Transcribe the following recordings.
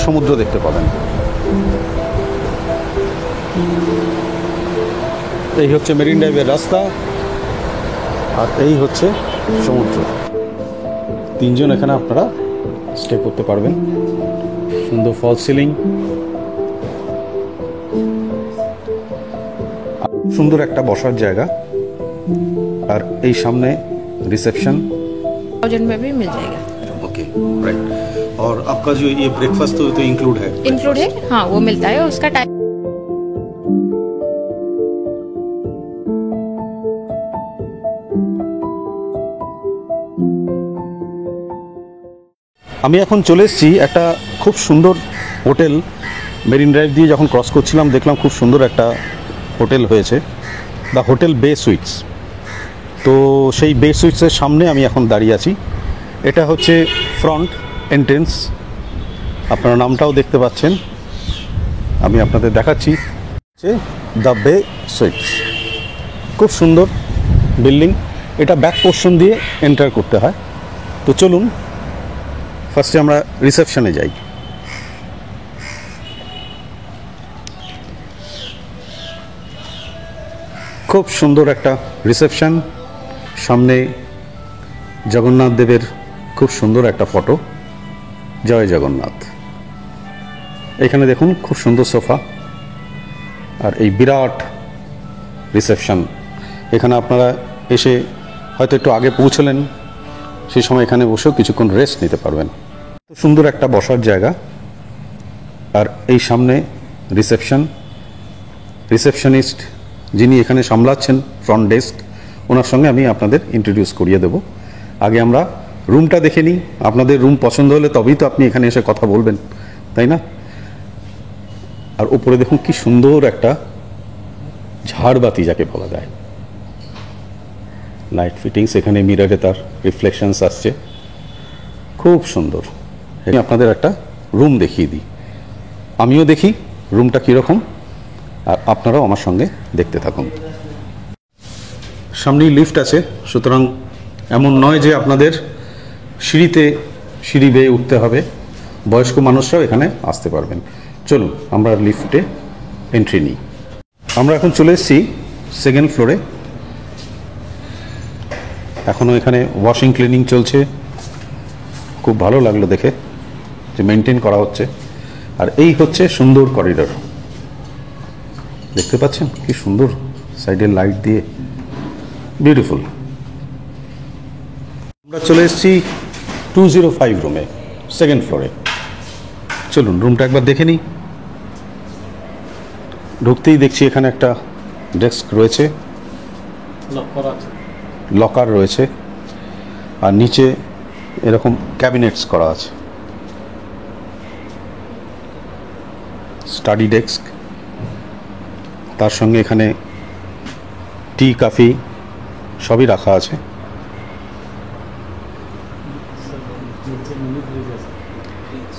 সমুদ্র দেখতে পাবেন। এই হচ্ছে মেরিন ড্রাইভের রাস্তা, আর এই হচ্ছে সমুদ্র। তিনজন এখানে আপনারা স্টে করতে পারবেন। সুন্দর ফল সিলিং, সুন্দর একটা বসার জায়গা, আর এই সামনে रिसेप्शन 1000 में भी मिल जाएगा। Okay right. और आपका जो ये ब्रेकफास्ट तो इंक्लूड है? इंक्लूड है, हाँ वो मिलता है, उसका टाइम। আমি এখন চলে এসেছি একটা খুব সুন্দর হোটেল। মেরিন ড্রাইভ দিয়ে যখন ক্রস করছিলাম দেখলাম খুব সুন্দর একটা হোটেল হয়েছে, দ্য হোটেল বে সুইটস। তো সেই বে সুইটসের সামনে আমি এখন দাঁড়িয়ে আছি। এটা হচ্ছে ফ্রন্ট এন্ট্রেন্স, আপনারা নামটাও দেখতে পাচ্ছেন, আমি আপনাদের দেখাচ্ছি। হচ্ছে দ্য বে সুইটস, খুব সুন্দর বিল্ডিং। এটা ব্যাক পোর্শন দিয়ে এন্টার করতে হয়। তো চলুন ফার্স্টে আমরা রিসেপশনে যাই। খুব সুন্দর একটা রিসেপশন, সামনে জগন্নাথ দেবের খুব সুন্দর একটা ফটো, জয় জগন্নাথ। এখানে দেখুন খুব সুন্দর সোফা, আর এই বিরাট রিসেপশন। এখানে আপনারা এসে হয়তো একটু আগে পৌঁছলেন, সেই সময় এখানে বসেও কিছুক্ষণ রেস্ট নিতে পারবেন। সুন্দর একটা বসার জায়গা, আর এই সামনে রিসেপশন। রিসেপশনিস্ট যিনি এখানে সামলাচ্ছেন ফ্রন্ট ডেস্ক, ওনার সঙ্গে আমি আপনাদের ইন্ট্রোডিউস করিয়ে দেব। আগে আমরা রুমটা দেখে নিই, আপনাদের রুম পছন্দ হলে তবেই তো আপনি এখানে এসে কথা বলবেন, তাই না? আর উপরে দেখুন কি সুন্দর একটা ঝাড়বাতি যাকে বলা যায়, লাইট ফিটিংস। এখানে মিররে তার রিফ্লেকশনস আসছে, খুব সুন্দর। আমি আপনাদের একটা রুম দেখিয়ে দিই, আমিও দেখি রুমটা কীরকম, আর আপনারাও আমার সঙ্গে দেখতে থাকুন। সামনেই লিফট আছে, সুতরাং এমন নয় যে আপনাদের সিঁড়ি বেয়ে উঠতে হবে, বয়স্ক মানুষরাও এখানে আসতে পারবেন। চলুন আমরা লিফটে এন্ট্রি নিই। আমরা এখন চলে এসেছি সেকেন্ড ফ্লোরে। এখনও এখানে ওয়াশিং ক্লিনিং চলছে, খুব ভালো লাগলো দেখে যে মেনটেন করা হচ্ছে। আর এই হচ্ছে সুন্দর করিডোর, দেখতে পাচ্ছেন কি সুন্দর সাইডের লাইট দিয়ে, বিউটিফুল। আমরা চলে এসেছি 205 রুমে, সেকেন্ড ফ্লোরে। চলুন রুমটা একবার দেখে নিই। ঢুকতেই দেখছি এখানে একটা ডেস্ক রয়েছে, লকার রয়েছে, আর নিচে এরকম ক্যাবিনেটস করা আছে, স্টাডি ডেস্ক। তার সঙ্গে এখানে টি কফি সবই রাখা আছে।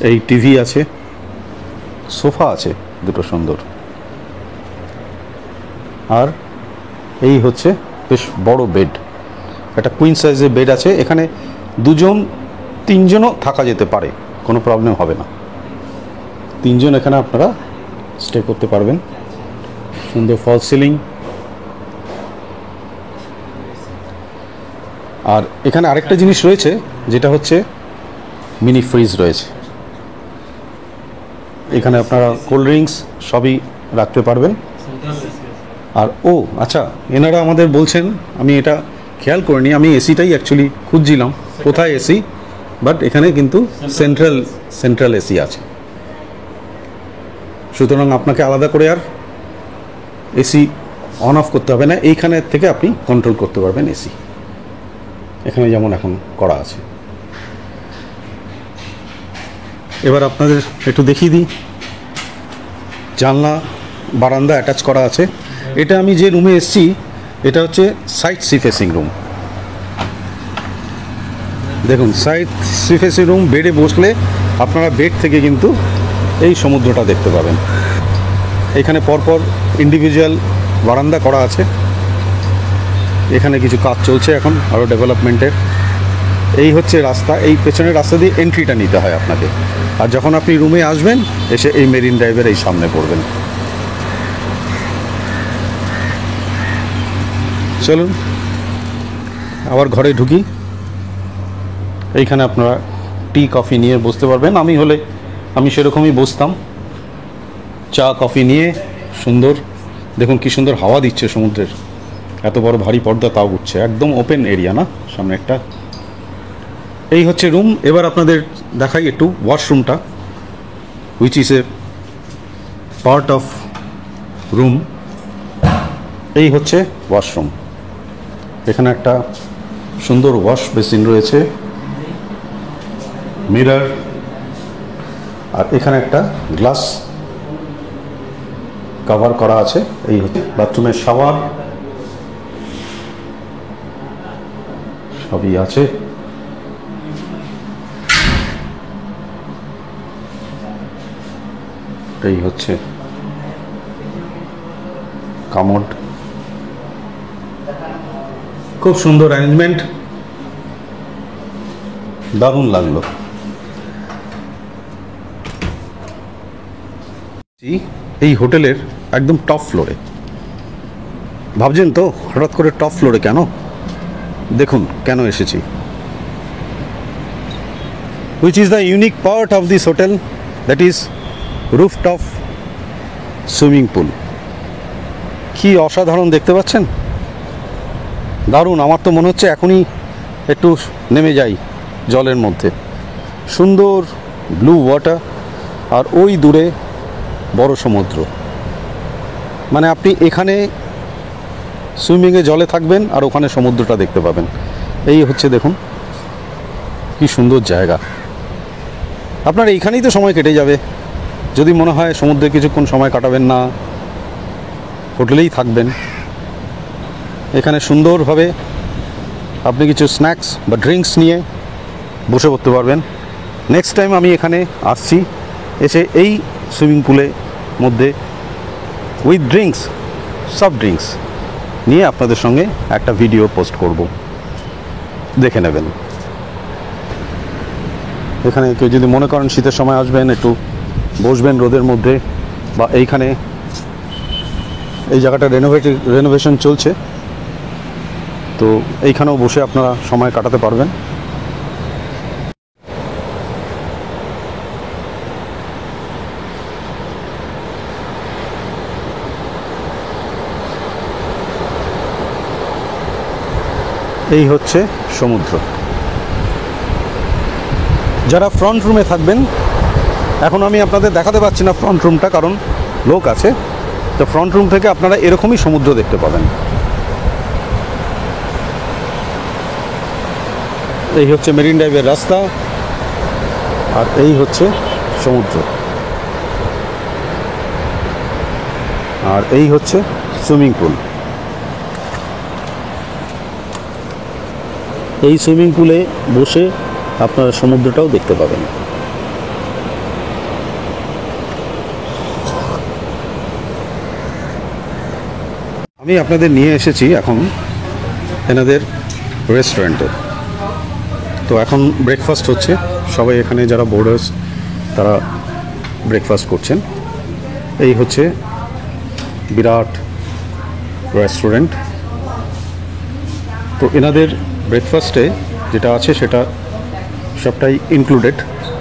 এই টিভি আছে, সোফা আছে দুটো সুন্দর, আর এই হচ্ছে বেশ বড় বেড, একটা কুইন সাইজের বেড আছে। এখানে দুজন তিনজনও থাকা যেতে পারে, কোনো প্রবলেম হবে না। তিনজন এখানে আপনারা স্টে করতে পারবেন। সুন্দর ফল সিলিং, আর এখানে আরেকটা জিনিস রয়েছে যেটা হচ্ছে মিনি ফ্রিজ রয়েছে। এখানে আপনারা কোল্ড ড্রিঙ্কস সবই রাখতে পারবেন। আর ও আচ্ছা, এনারা আমাদের বলছেন, আমি এটা খেয়াল করিনি, আমি এসিটাই অ্যাকচুয়ালি খুঁজছিলাম কোথায় এসি, বাট এখানে কিন্তু সেন্ট্রাল এসি আছে, সুতরাং আপনাকে আলাদা করে আর এসি অন অফ করতে হবে না, এইখানে থেকে আপনি কন্ট্রোল করতে পারবেন এসি, এখানে যেমন এখন করা আছে। এবার আপনাদের একটু দেখিয়ে দিই, জানলা বারান্দা অ্যাটাচ করা আছে। এটা আমি যে রুমে এসেছি এটা হচ্ছে সাইড সি ফেসিং রুম। দেখুন সাইড সি ফেসিং রুম, বেডে বসলে আপনারা বেড থেকে কিন্তু এই সমুদ্রটা দেখতে পাবেন। এখানে পরপর ইন্ডিভিজুয়াল বারান্দা করা আছে। এখানে কিছু কাজ চলছে এখন আরও ডেভেলপমেন্টের। এই হচ্ছে রাস্তা, এই পেছনের রাস্তা দিয়ে এন্ট্রিটা নিতে হয় আপনাকে। আর যখন আপনি রুমে আসবেন এসে এই মেরিন ড্রাইভের এই সামনে পড়বেন। চলুন আবার ঘরে ঢুকি। এইখানে আপনারা টি কফি নিয়ে বসতে পারবেন। আমি হলে আমি সেরকমই বসতাম, চা কফি নিয়ে। সুন্দর, দেখুন কি সুন্দর হাওয়া দিচ্ছে সমুদ্রের, এত বড় ভারী পর্দা তাও উঠছে, একদম ওপেন এরিয়া না সামনে একটা। এই হচ্ছে রুম। এবার আপনাদের দেখাই একটু ওয়াশরুমটা, which is a part of room. এই হচ্ছে ওয়াশরুম। এখানে একটা সুন্দর ওয়াশ বেসিন রয়েছে, মিরর, আর এখানে একটা গ্লাস কভার করা আছে। এই হচ্ছে বাথরুমের শাওয়ার, সবই আছে। এই হচ্ছে কামোড, খুব সুন্দর অ্যারেঞ্জমেন্ট, দারুণ লাগলো। এই হোটেলের একদম টপ ফ্লোরে। ভাবছেন তো হঠাৎ করে টপ ফ্লোরে কেন? দেখুন কেন এসেছি। Which is the unique part of this hotel, that is rooftop swimming pool. কি অসাধারণ দেখতে পাচ্ছেন, দারুণ। আমার তো মনে হচ্ছে এখনই একটু নেমে যাই জলের মধ্যে। সুন্দর ব্লু ওয়াটার, আর ওই দূরে বড় সমুদ্র। মানে আপনি এখানে সুইমিংয়ে জলে থাকবেন আর ওখানে সমুদ্রটা দেখতে পাবেন। এই হচ্ছে দেখুন কি সুন্দর জায়গা। আপনার এইখানেই তো সময় কেটে যাবে। যদি মনে হয় সমুদ্রে কিছুক্ষণ সময় কাটাবেন না, হোটেলেই থাকবেন, এখানে সুন্দরভাবে আপনি কিছু স্ন্যাক্স বা ড্রিঙ্কস নিয়ে বসে পড়তে পারবেন। নেক্সট টাইম আমি এখানে আসছি, এসে এই সুইমিং পুলের মধ্যে উইথ ড্রিঙ্কস, সফট ড্রিঙ্কস নিয়ে আপনাদের সঙ্গে একটা ভিডিও পোস্ট করব, দেখে নেবেন। এখানে কেউ যদি মনে করেন শীতের সময় আসবেন, একটু বসবেন রোদের মধ্যে, বা এইখানে এই জায়গাটা রেনোভেশন চলছে, তো এইখানেও বসে আপনারা সময় কাটাতে পারবেন। এই হচ্ছে সমুদ্র। যারা ফ্রন্ট রুমে থাকবেন, এখন আমি আপনাদের দেখাতে পাচ্ছি না ফ্রন্ট রুমটা, কারণ লোক আছে, তো ফ্রন্ট রুম থেকে আপনারা এরকমই সমুদ্র দেখতে পাবেন। এই হচ্ছে মেরিন ড্রাইভের রাস্তা, আর এই হচ্ছে সমুদ্র, আর এই হচ্ছে সুইমিং পুল। এই সুইমিং পুলে বসে আপনারা সমুদ্রটাও দেখতে পাবেন। আমি আপনাদের নিয়ে এসেছি এখন এনাদের রেস্টুরেন্টে। তো এখন ব্রেকফাস্ট হচ্ছে, সবাই এখানে যারা বোর্ডার্স তারা ব্রেকফাস্ট করছেন। এই হচ্ছে বিরাট রেস্টুরেন্ট। তো এনাদের ব্রেকফাস্টে যেটা আছে সেটা সবটাই ইনক্লুডেড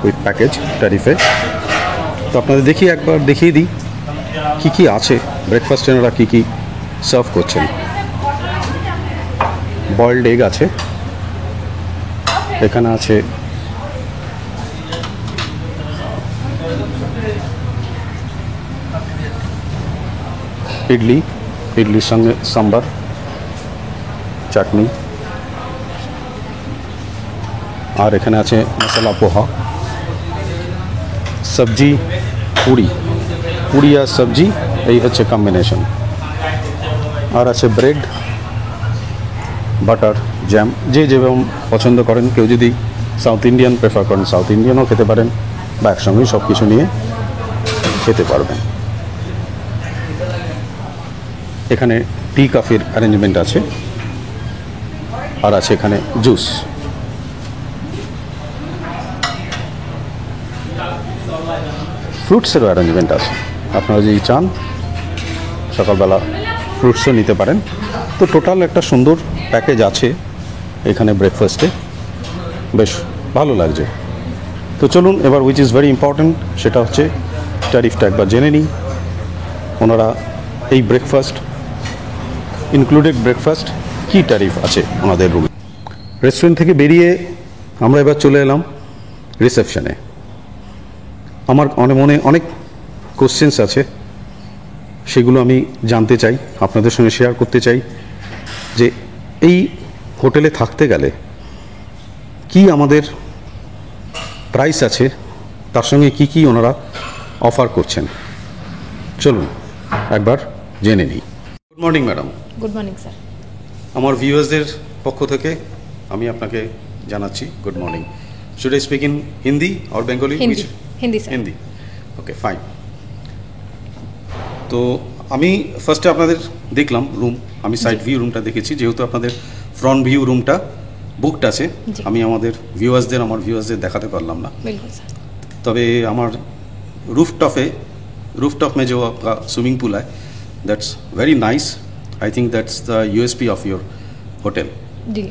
উইথ প্যাকেজ ট্যারিফে। তো আপনাদের একবার দেখিয়ে দিই কী কী আছে ব্রেকফাস্টে, এনারা কী কী সার্ভ করছেন। বয়েলড এগ আছে, এখানে আছে ইডলির সঙ্গে সাম্বার, চাটনি, আর এখানে আছে মশলা পোহা, সবজি, পুরি আর সবজি, এই হচ্ছে কম্বিনেশন। আর আছে ব্রেড, বাটার, জ্যাম, যে যেরকম পছন্দ করেন। কেউ যদি সাউথ ইন্ডিয়ান প্রেফার করেন সাউথ ইন্ডিয়ানও খেতে পারেন, বা একসঙ্গেই সব কিছু নিয়ে খেতে পারবেন। এখানে টি কফির অ্যারেঞ্জমেন্ট আছে, আর আছে এখানে জুস। ফ্রুটসেরও অ্যারেঞ্জমেন্ট আছে, আপনারা যদি চান সকালবেলা ফ্রুটসও নিতে পারেন। তো টোটাল একটা সুন্দর প্যাকেজ আছে এখানে ব্রেকফাস্টে, বেশ ভালো লাগছে। তো চলুন এবার উইচ ইজ ভেরি ইম্পর্ট্যান্ট, সেটা হচ্ছে ট্যারিফটা একবার জেনে নিই। ওনারা এই ব্রেকফাস্ট ইনক্লুডেড ব্রেকফাস্ট কী ট্যারিফ আছে ওনাদের রুমে। রেস্টুরেন্ট থেকে বেরিয়ে আমরা এবার চলে এলাম রিসেপশনে। আমার মনে অনেক কোশ্চেন্স আছে, সেগুলো আমি জানতে চাই, আপনাদের সঙ্গে শেয়ার করতে চাই যে এই হোটেলে থাকতে গেলে কি আমাদের প্রাইস আছে, তার সঙ্গে কি কি ওনারা অফার করছেন। চলুন একবার জেনে নিই। Good morning madam. Good morning sir. আমার ভিউয়ার্সদের পক্ষ থেকে আমি আপনাকে জানাচ্ছি good morning. Should I speak in Hindi or Bengali? Hindi Hindi sir. Hindi, okay fine. তো আমি ফার্স্টে আপনাদের দেখলাম রুম, আমি সাইড ভিউ রুমটা দেখেছি, যেহেতু আপনাদের ফ্রন্ট ভিউ রুমটা বুকড আছে, জি। আমি আমার ভিউয়ার্সদের দেখাতে পারলাম না। बिल्कुल सर। তবে আমার रूफटॉप में जो आपका स्विमिंग पूल है, that's very nice. I think that's the USP of your hotel. जी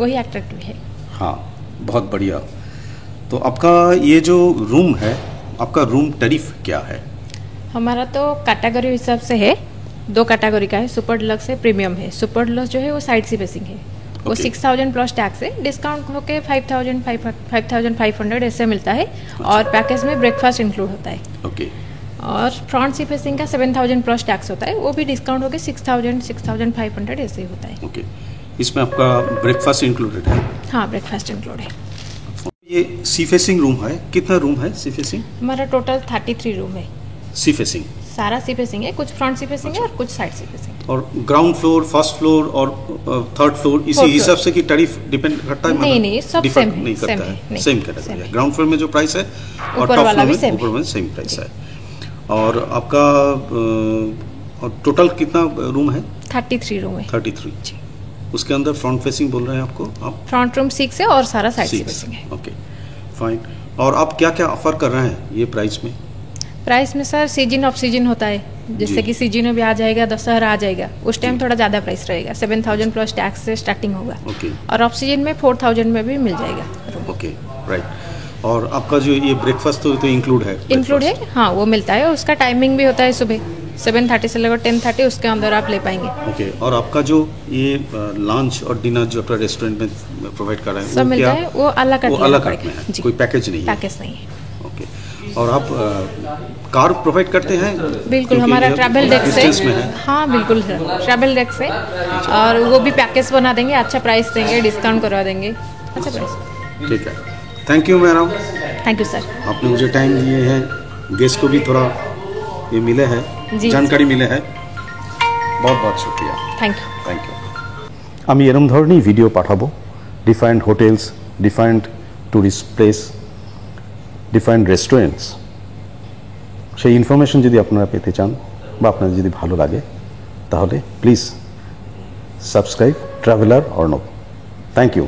वही अट्रैक्टिव है। हाँ, बहुत बढ़िया। तो आपका ये जो रूम है, आपका रूम टैरिफ क्या है? हमारा तो कैटेगरी हिसाब से है, 2 कैटेगरी का है, सुपर डिलक्स है, प्रीमियम है। सुपर डिलक्स जो है वो साइड सी बेसिंग है, वो Okay. 6000 प्लस टैक्स है, डिस्काउंट होके 5500 ऐसे मिलता है। और पैकेज में ब्रेकफास्ट इंक्लूड होता है। ओके, और फ्रंट सी फेसिंग का 7000 प्लस टैक्स होता है, वो भी डिस्काउंट होकर 6500 ऐसे ही होता है। ओके। इसमें आपका ब्रेकफास्ट इंक्लूडेड है? हाँ ब्रेकफास्ट इंक्लूड है। ये सी फेसिंग रूम है, कितना रूम है सी फेसिंग? हमारा टोटल 33 रूम है। सी फेसिंग सारा सी फेसिंग है, कुछ फ्रंट सी फेसिंग है और कुछ साइड सी फेसिंग। और ग्राउंड फ्लोर, फर्स्ट फ्लोर और थर्ड फ्लोर इसी Fourth हिसाब से कि टैरिफ डिपेंड करता है? नहीं, नहीं, सब differ same है, नहीं same करता है, है, नहीं, सेम same कैटेगरी है। है। ग्राउंड फ्लोर में जो प्राइस है और ऊपर टॉप वाला फ्लोर भी में same ऊपर है। में सेम प्राइस है। और आपका और टोटल कितना रूम है? 33 रूम है। 33। उसके अंदर फ्रंट फेसिंग बोल रहे हैं आपको आप? फ्रंट रूम 6 है और सारा साइड सी 6। फेसिंग है। Okay fine. और आप क्या क्या ऑफर कर रहे हैं ये प्राइस में? प्राइस में सर सीजन ऑफ सीजन होता है, जैसे जी। कि सीजन में भी आ जाएगा, दशहरा आ जाएगा, उस टाइम थोड़ा ज़्यादा प्राइस रहेगा, 7000 प्लस टैक्स से स्टार्टिंग होगा। ओके और ऑफ सीजन में 4000 में भी मिल जाएगा रूम। Okay right. और आपका जो ये ब्रेकफास्ट तो इंक्लूड है? इंक्लूड है, हाँ वो मिलता है। उसका टाइमिंग भी होता है सुबह 7:30 से लेकर 10:30, उसके अंदर आप ले पाएंगे। ओके। और आपका जो ये लंच और डिनर जो आपका रेस्टोरेंट में प्रोवाइड कर रहे हैं सब वो मिलता क्या? है, वो अलग वो लेना अलग पड़ेगा। में है, जी। कोई पैकेज नहीं है? पैकेज नहीं है। ओके। और आप कार प्रोवाइड करते हैं? बिल्कुल, क्योंकि हमारा ये ट्रैवल डेस्क डिस्टेंस में है। है। हाँ बिल्कुल सर, ट्रैवल डेस्क है, और वो भी पैकेज बना देंगे, अच्छा प्राइस देंगे, डिस्काउंट करवा देंगे, अच्छा प्राइस। ठीक है, thank you madam, thank you sir. आपने मुझे टाइम दिए हैं, गेस्ट को भी थोड़ा ये मिले है, जी। जानकारी मिले है, बहुत बहुत शुक्रिया, थैंक यू। Thank you. আমি এরম ধরনের ভিডিও পাঠাবো, different hotels, different tourist place, different restaurants, সেই ইনফরমেশন যদি আপনারা পেতে চান বা আপনাদের যদি ভালো লাগে তাহলে please subscribe traveller Arnab. Thank you.